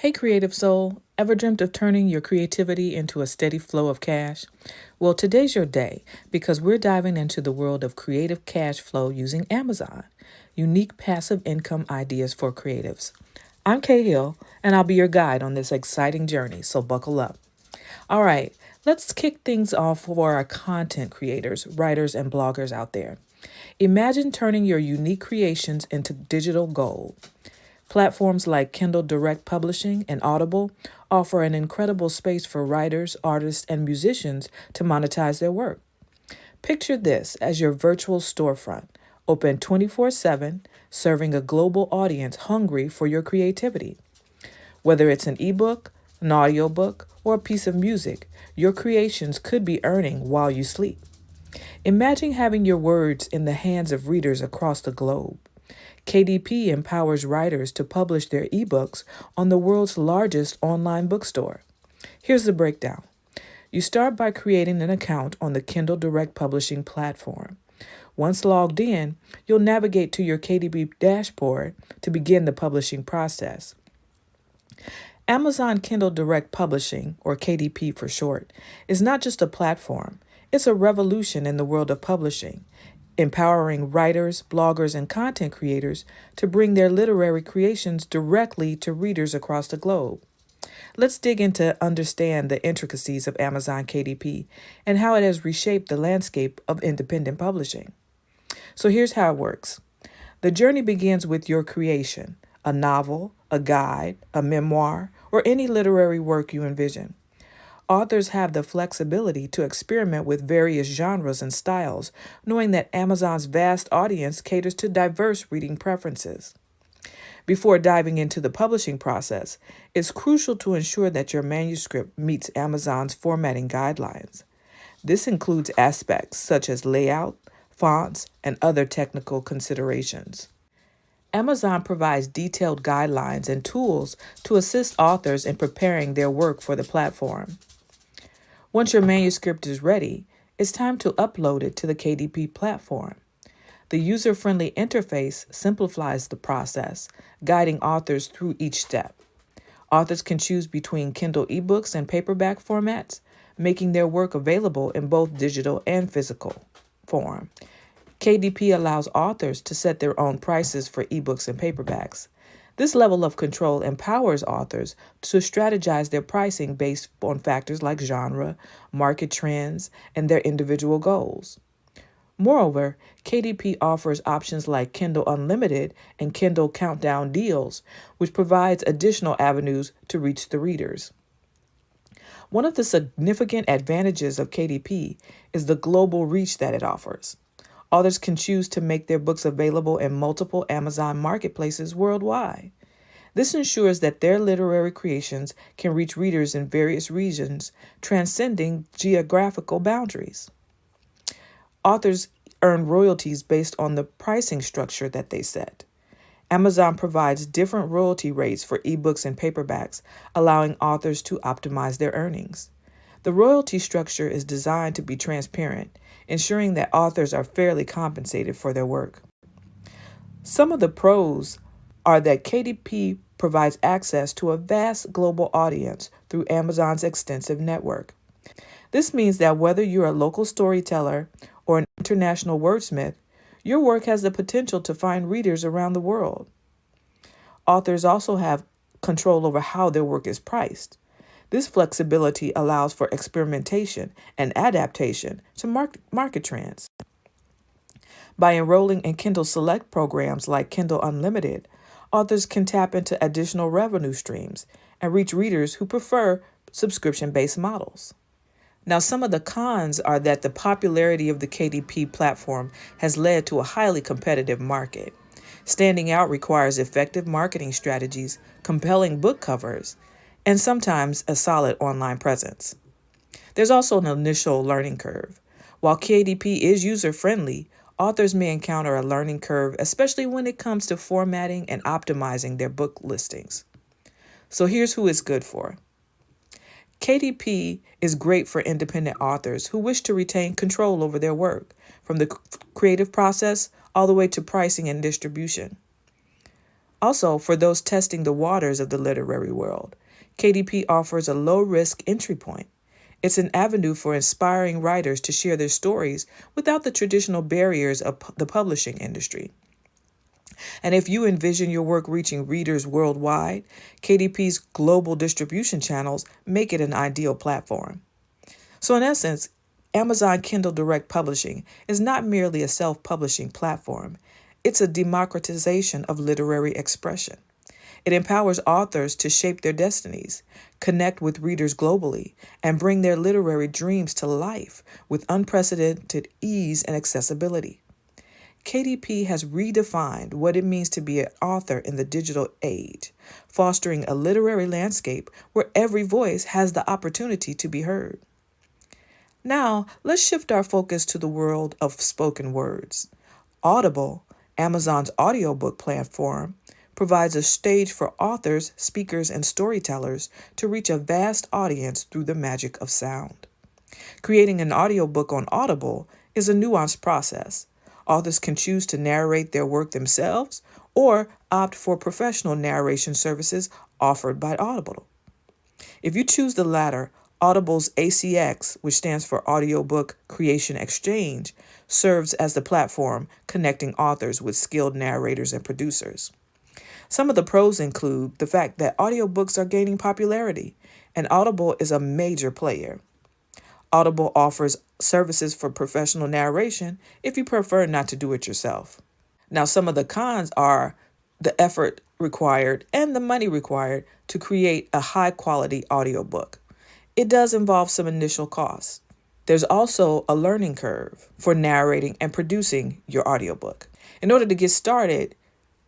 Hey, creative soul, ever dreamt of turning your creativity into a steady flow of cash? Well, today's your day because we're diving into the world of creative cash flow using Amazon, unique passive income ideas for creatives. I'm Kay Hill, and I'll be your guide on this exciting journey, so buckle up. All right, let's kick things off for our content creators, writers, and bloggers out there. Imagine turning your unique creations into digital gold. Platforms like Kindle Direct Publishing and Audible offer an incredible space for writers, artists, and musicians to monetize their work. Picture this as your virtual storefront, open 24/7, serving a global audience hungry for your creativity. Whether it's an ebook, an audiobook, or a piece of music, your creations could be earning while you sleep. Imagine having your words in the hands of readers across the globe. KDP empowers writers to publish their ebooks on the world's largest online bookstore. Here's the breakdown. You start by creating an account on the Kindle Direct Publishing platform. Once logged in, you'll navigate to your KDP dashboard to begin the publishing process. Amazon Kindle Direct Publishing, or KDP for short, is not just a platform, it's a revolution in the world of publishing, empowering writers, bloggers, and content creators to bring their literary creations directly to readers across the globe. Let's dig into understand the intricacies of Amazon KDP and how it has reshaped the landscape of independent publishing. So here's how it works. The journey begins with your creation, a novel, a guide, a memoir, or any literary work you envision. Authors have the flexibility to experiment with various genres and styles, knowing that Amazon's vast audience caters to diverse reading preferences. Before diving into the publishing process, it's crucial to ensure that your manuscript meets Amazon's formatting guidelines. This includes aspects such as layout, fonts, and other technical considerations. Amazon provides detailed guidelines and tools to assist authors in preparing their work for the platform. Once your manuscript is ready, it's time to upload it to the KDP platform. The user-friendly interface simplifies the process, guiding authors through each step. Authors can choose between Kindle ebooks and paperback formats, making their work available in both digital and physical form. KDP allows authors to set their own prices for ebooks and paperbacks. This level of control empowers authors to strategize their pricing based on factors like genre, market trends, and their individual goals. Moreover, KDP offers options like Kindle Unlimited and Kindle Countdown deals, which provides additional avenues to reach the readers. One of the significant advantages of KDP is the global reach that it offers. Authors can choose to make their books available in multiple Amazon marketplaces worldwide. This ensures that their literary creations can reach readers in various regions, transcending geographical boundaries. Authors earn royalties based on the pricing structure that they set. Amazon provides different royalty rates for ebooks and paperbacks, allowing authors to optimize their earnings. The royalty structure is designed to be transparent, ensuring that authors are fairly compensated for their work. Some of the pros are that KDP provides access to a vast global audience through Amazon's extensive network. This means that whether you're a local storyteller or an international wordsmith, your work has the potential to find readers around the world. Authors also have control over how their work is priced. This flexibility allows for experimentation and adaptation to market trends. By enrolling in Kindle Select programs like Kindle Unlimited, authors can tap into additional revenue streams and reach readers who prefer subscription-based models. Now, some of the cons are that the popularity of the KDP platform has led to a highly competitive market. Standing out requires effective marketing strategies, compelling book covers, and sometimes a solid online presence. There's also an initial learning curve. While KDP is user-friendly, authors may encounter a learning curve, especially when it comes to formatting and optimizing their book listings. So here's who it's good for. KDP is great for independent authors who wish to retain control over their work, from the creative process all the way to pricing and distribution. Also, for those testing the waters of the literary world, KDP offers a low-risk entry point. It's an avenue for inspiring writers to share their stories without the traditional barriers of the publishing industry. And if you envision your work reaching readers worldwide, KDP's global distribution channels make it an ideal platform. So, in essence, Amazon Kindle Direct Publishing is not merely a self-publishing platform. It's a democratization of literary expression. It empowers authors to shape their destinies, connect with readers globally, and bring their literary dreams to life with unprecedented ease and accessibility. KDP has redefined what it means to be an author in the digital age, fostering a literary landscape where every voice has the opportunity to be heard. Now, let's shift our focus to the world of spoken words. Audible, Amazon's audiobook platform, provides a stage for authors, speakers, and storytellers to reach a vast audience through the magic of sound. Creating an audiobook on Audible is a nuanced process. Authors can choose to narrate their work themselves or opt for professional narration services offered by Audible. If you choose the latter, Audible's ACX, which stands for Audiobook Creation Exchange, serves as the platform connecting authors with skilled narrators and producers. Some of the pros include the fact that audiobooks are gaining popularity, and Audible is a major player. Audible offers services for professional narration if you prefer not to do it yourself. Now, some of the cons are the effort required and the money required to create a high-quality audiobook. It does involve some initial costs. There's also a learning curve for narrating and producing your audiobook. In order to get started,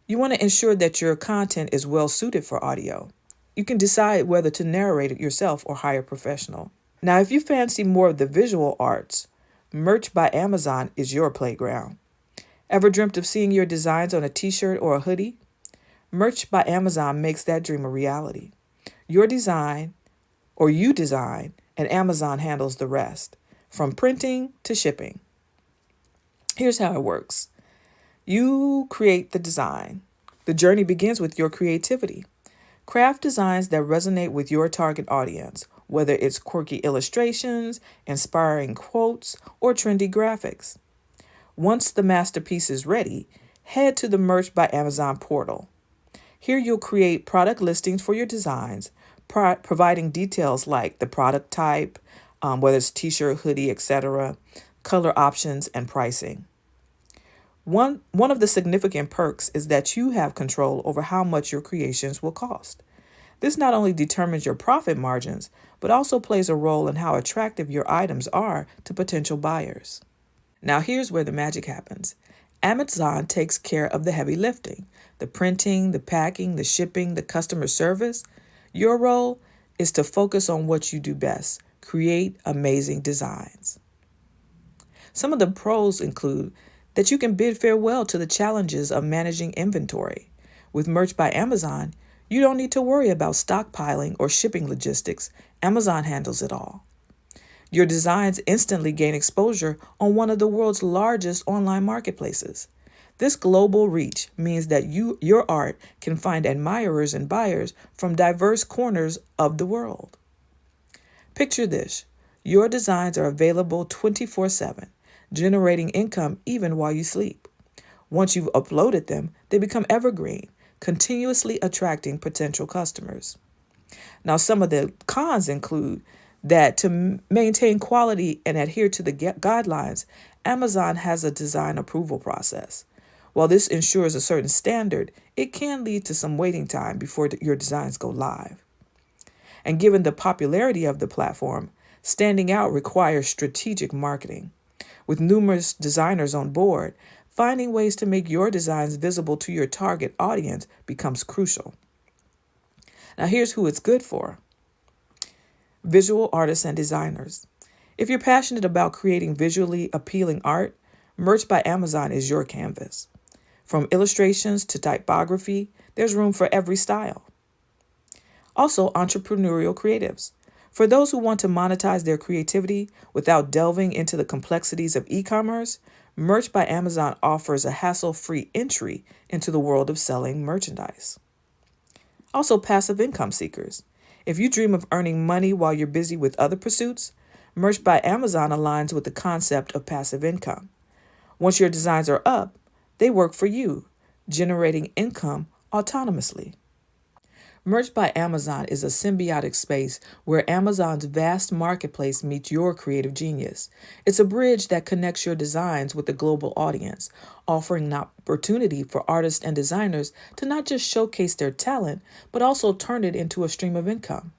you want to ensure that your content is well suited for audio. You can decide whether to narrate it yourself or hire a professional. Now, if you fancy more of the visual arts, Merch by Amazon is your playground. Ever dreamt of seeing your designs on a t-shirt or a hoodie? Merch by Amazon makes that dream a reality. You design, and Amazon handles the rest, from printing to shipping. Here's how it works. You create the design. The journey begins with your creativity. Craft designs that resonate with your target audience, whether it's quirky illustrations, inspiring quotes, or trendy graphics. Once the masterpiece is ready, head to the Merch by Amazon portal. Here you'll create product listings for your designs, providing details like the product type, whether it's t-shirt, hoodie, etc., color options, and pricing. One of the significant perks is that you have control over how much your creations will cost. This not only determines your profit margins, but also plays a role in how attractive your items are to potential buyers. Now here's where the magic happens. Amazon takes care of the heavy lifting, the printing, the packing, the shipping, the customer service. Your role is to focus on what you do best, create amazing designs. Some of the pros include that you can bid farewell to the challenges of managing inventory. With Merch by Amazon, you don't need to worry about stockpiling or shipping logistics. Amazon handles it all. Your designs instantly gain exposure on one of the world's largest online marketplaces. This global reach means that your art can find admirers and buyers from diverse corners of the world. Picture this. Your designs are available 24/7, generating income even while you sleep. Once you've uploaded them, they become evergreen, continuously attracting potential customers. Now, some of the cons include that to maintain quality and adhere to the guidelines, Amazon has a design approval process. While this ensures a certain standard, it can lead to some waiting time before your designs go live. And given the popularity of the platform, standing out requires strategic marketing. With numerous designers on board, finding ways to make your designs visible to your target audience becomes crucial. Now here's who it's good for. Visual artists and designers. If you're passionate about creating visually appealing art, Merch by Amazon is your canvas. From illustrations to typography, there's room for every style. Also, entrepreneurial creatives. For those who want to monetize their creativity without delving into the complexities of e-commerce, Merch by Amazon offers a hassle-free entry into the world of selling merchandise. Also, passive income seekers. If you dream of earning money while you're busy with other pursuits, Merch by Amazon aligns with the concept of passive income. Once your designs are up, they work for you, generating income autonomously. Merch by Amazon is a symbiotic space where Amazon's vast marketplace meets your creative genius. It's a bridge that connects your designs with the global audience, offering an opportunity for artists and designers to not just showcase their talent, but also turn it into a stream of income.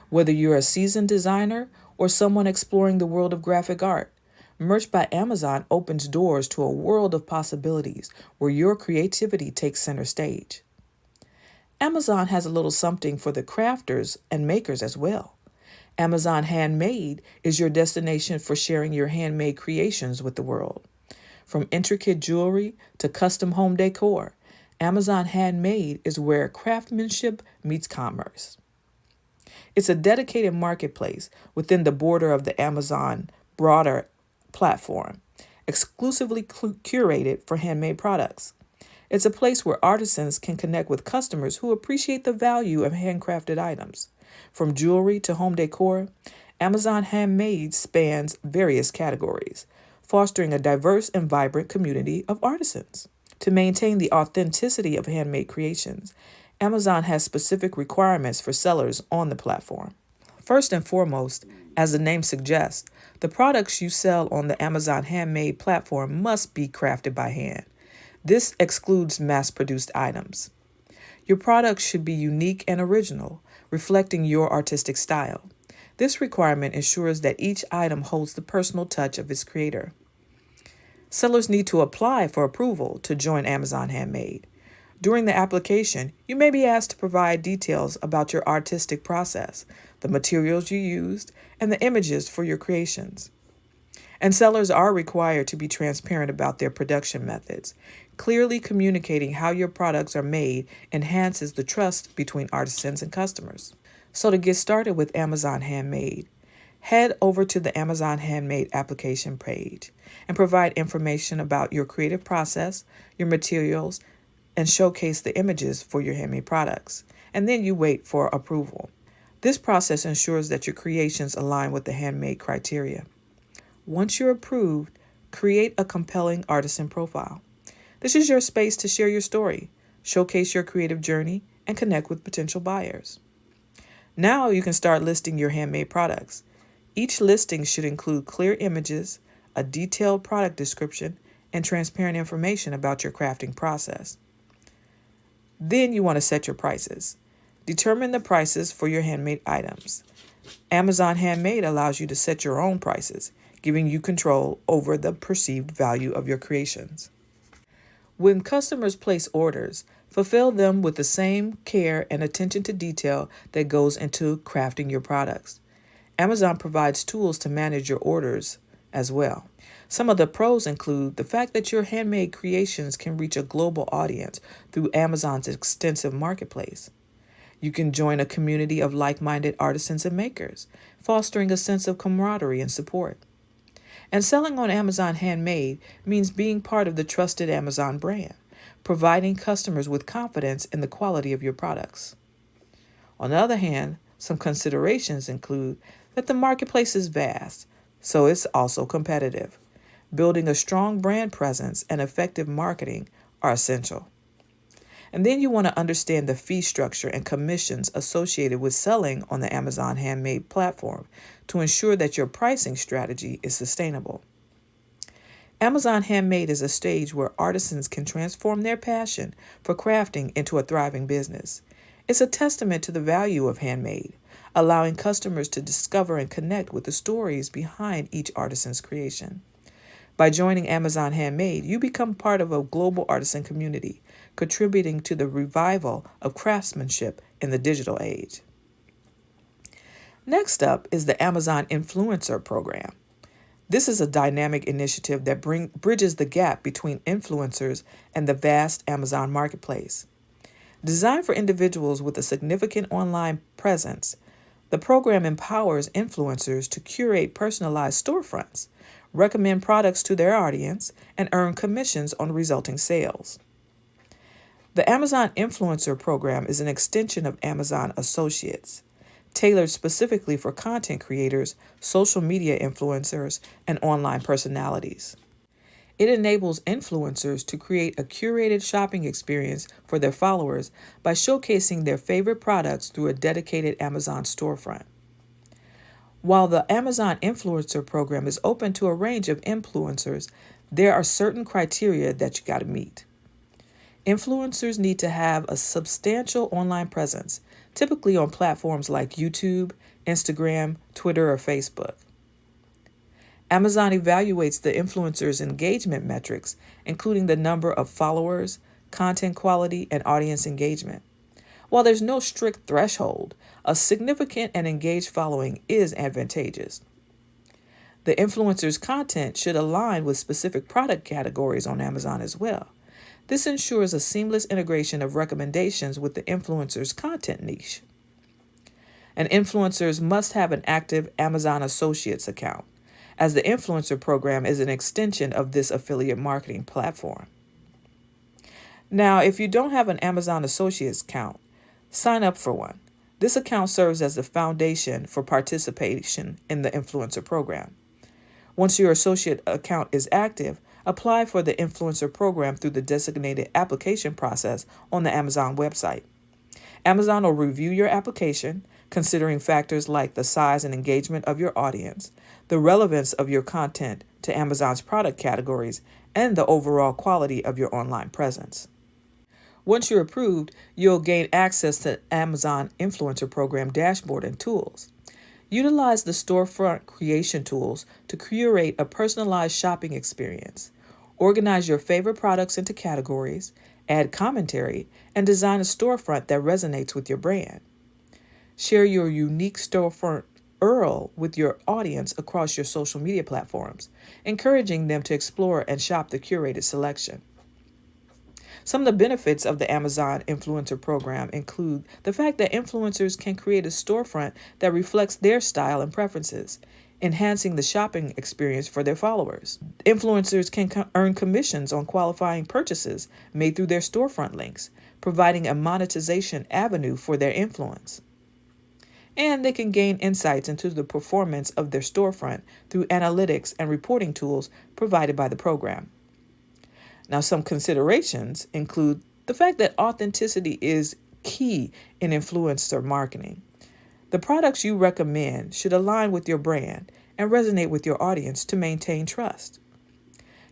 Whether you're a seasoned designer or someone exploring the world of graphic art, Merch by Amazon opens doors to a world of possibilities where your creativity takes center stage. Amazon has a little something for the crafters and makers as well. Amazon Handmade is your destination for sharing your handmade creations with the world. From intricate jewelry to custom home decor, Amazon Handmade is where craftsmanship meets commerce. It's a dedicated marketplace within the border of the Amazon broader platform, exclusively curated for handmade products. It's a place where artisans can connect with customers who appreciate the value of handcrafted items. From jewelry to home decor, Amazon Handmade spans various categories, fostering a diverse and vibrant community of artisans. To maintain the authenticity of handmade creations, Amazon has specific requirements for sellers on the platform. First and foremost, as the name suggests, the products you sell on the Amazon Handmade platform must be crafted by hand. This excludes mass-produced items. Your products should be unique and original, reflecting your artistic style. This requirement ensures that each item holds the personal touch of its creator. Sellers need to apply for approval to join Amazon Handmade. During the application, you may be asked to provide details about your artistic process, the materials you used, and the images for your creations. And sellers are required to be transparent about their production methods. Clearly communicating how your products are made enhances the trust between artisans and customers. So to get started with Amazon Handmade, head over to the Amazon Handmade application page and provide information about your creative process, your materials, and showcase the images for your handmade products. And then you wait for approval. This process ensures that your creations align with the handmade criteria. Once you're approved, create a compelling artisan profile. This is your space to share your story, showcase your creative journey, and connect with potential buyers. Now you can start listing your handmade products. Each listing should include clear images, a detailed product description, and transparent information about your crafting process. Then you want to set your prices. Determine the prices for your handmade items. Amazon Handmade allows you to set your own prices, giving you control over the perceived value of your creations. When customers place orders, fulfill them with the same care and attention to detail that goes into crafting your products. Amazon provides tools to manage your orders as well. Some of the pros include the fact that your handmade creations can reach a global audience through Amazon's extensive marketplace. You can join a community of like-minded artisans and makers, fostering a sense of camaraderie and support. And selling on Amazon Handmade means being part of the trusted Amazon brand, providing customers with confidence in the quality of your products. On the other hand, some considerations include that the marketplace is vast, so it's also competitive. Building a strong brand presence and effective marketing are essential. And then you want to understand the fee structure and commissions associated with selling on the Amazon Handmade platform to ensure that your pricing strategy is sustainable. Amazon Handmade is a stage where artisans can transform their passion for crafting into a thriving business. It's a testament to the value of handmade, allowing customers to discover and connect with the stories behind each artisan's creation. By joining Amazon Handmade, you become part of a global artisan community, contributing to the revival of craftsmanship in the digital age. Next up is the Amazon Influencer Program. This is a dynamic initiative that bridges the gap between influencers and the vast Amazon marketplace. Designed for individuals with a significant online presence, the program empowers influencers to curate personalized storefronts, recommend products to their audience, and earn commissions on resulting sales. The Amazon Influencer Program is an extension of Amazon Associates, tailored specifically for content creators, social media influencers, and online personalities. It enables influencers to create a curated shopping experience for their followers by showcasing their favorite products through a dedicated Amazon storefront. While the Amazon Influencer Program is open to a range of influencers, there are certain criteria that you got to meet. Influencers need to have a substantial online presence, typically on platforms like YouTube, Instagram, Twitter, or Facebook. Amazon evaluates the influencer's engagement metrics, including the number of followers, content quality, and audience engagement. While there's no strict threshold, a significant and engaged following is advantageous. The influencer's content should align with specific product categories on Amazon as well. This ensures a seamless integration of recommendations with the influencer's content niche. And influencers must have an active Amazon Associates account, as the influencer program is an extension of this affiliate marketing platform. Now, if you don't have an Amazon Associates account, sign up for one. This account serves as the foundation for participation in the influencer program. Once your associate account is active, apply for the influencer program through the designated application process on the Amazon website. Amazon will review your application, considering factors like the size and engagement of your audience, the relevance of your content to Amazon's product categories, and the overall quality of your online presence. Once you're approved, you'll gain access to Amazon Influencer Program dashboard and tools. Utilize the storefront creation tools to curate a personalized shopping experience. Organize your favorite products into categories, add commentary, and design a storefront that resonates with your brand. Share your unique storefront URL with your audience across your social media platforms, encouraging them to explore and shop the curated selection. Some of the benefits of the Amazon Influencer Program include the fact that influencers can create a storefront that reflects their style and preferences, enhancing the shopping experience for their followers. Influencers can earn commissions on qualifying purchases made through their storefront links, providing a monetization avenue for their influence. And they can gain insights into the performance of their storefront through analytics and reporting tools provided by the program. Now, some considerations include the fact that authenticity is key in influencer marketing. The products you recommend should align with your brand and resonate with your audience to maintain trust.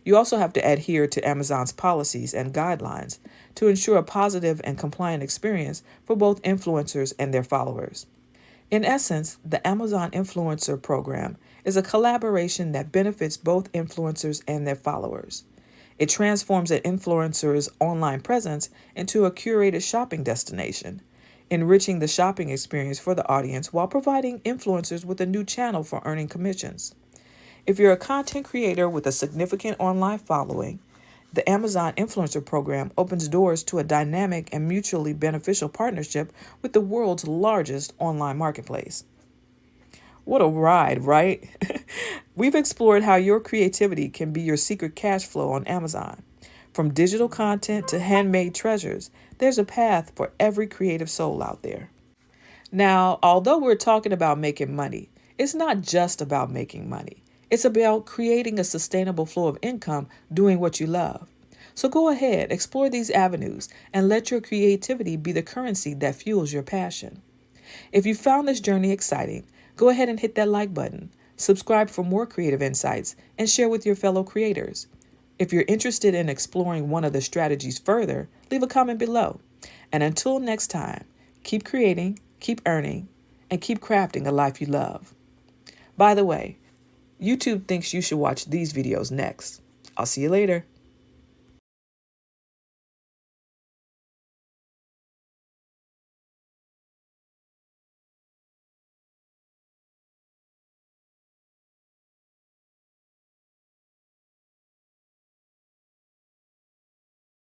You also have to adhere to Amazon's policies and guidelines to ensure a positive and compliant experience for both influencers and their followers. In essence, the Amazon Influencer Program is a collaboration that benefits both influencers and their followers. It transforms an influencer's online presence into a curated shopping destination, enriching the shopping experience for the audience while providing influencers with a new channel for earning commissions. If you're a content creator with a significant online following, the Amazon Influencer Program opens doors to a dynamic and mutually beneficial partnership with the world's largest online marketplace. What a ride, right? We've explored how your creativity can be your secret cash flow on Amazon. From digital content to handmade treasures, there's a path for every creative soul out there. Now, although we're talking about making money, it's not just about making money. It's about creating a sustainable flow of income doing what you love. So go ahead, explore these avenues, and let your creativity be the currency that fuels your passion. If you found this journey exciting, go ahead and hit that like button, subscribe for more creative insights, and share with your fellow creators. If you're interested in exploring one of the strategies further, leave a comment below. And until next time, keep creating, keep earning, and keep crafting a life you love. By the way, YouTube thinks you should watch these videos next. I'll see you later.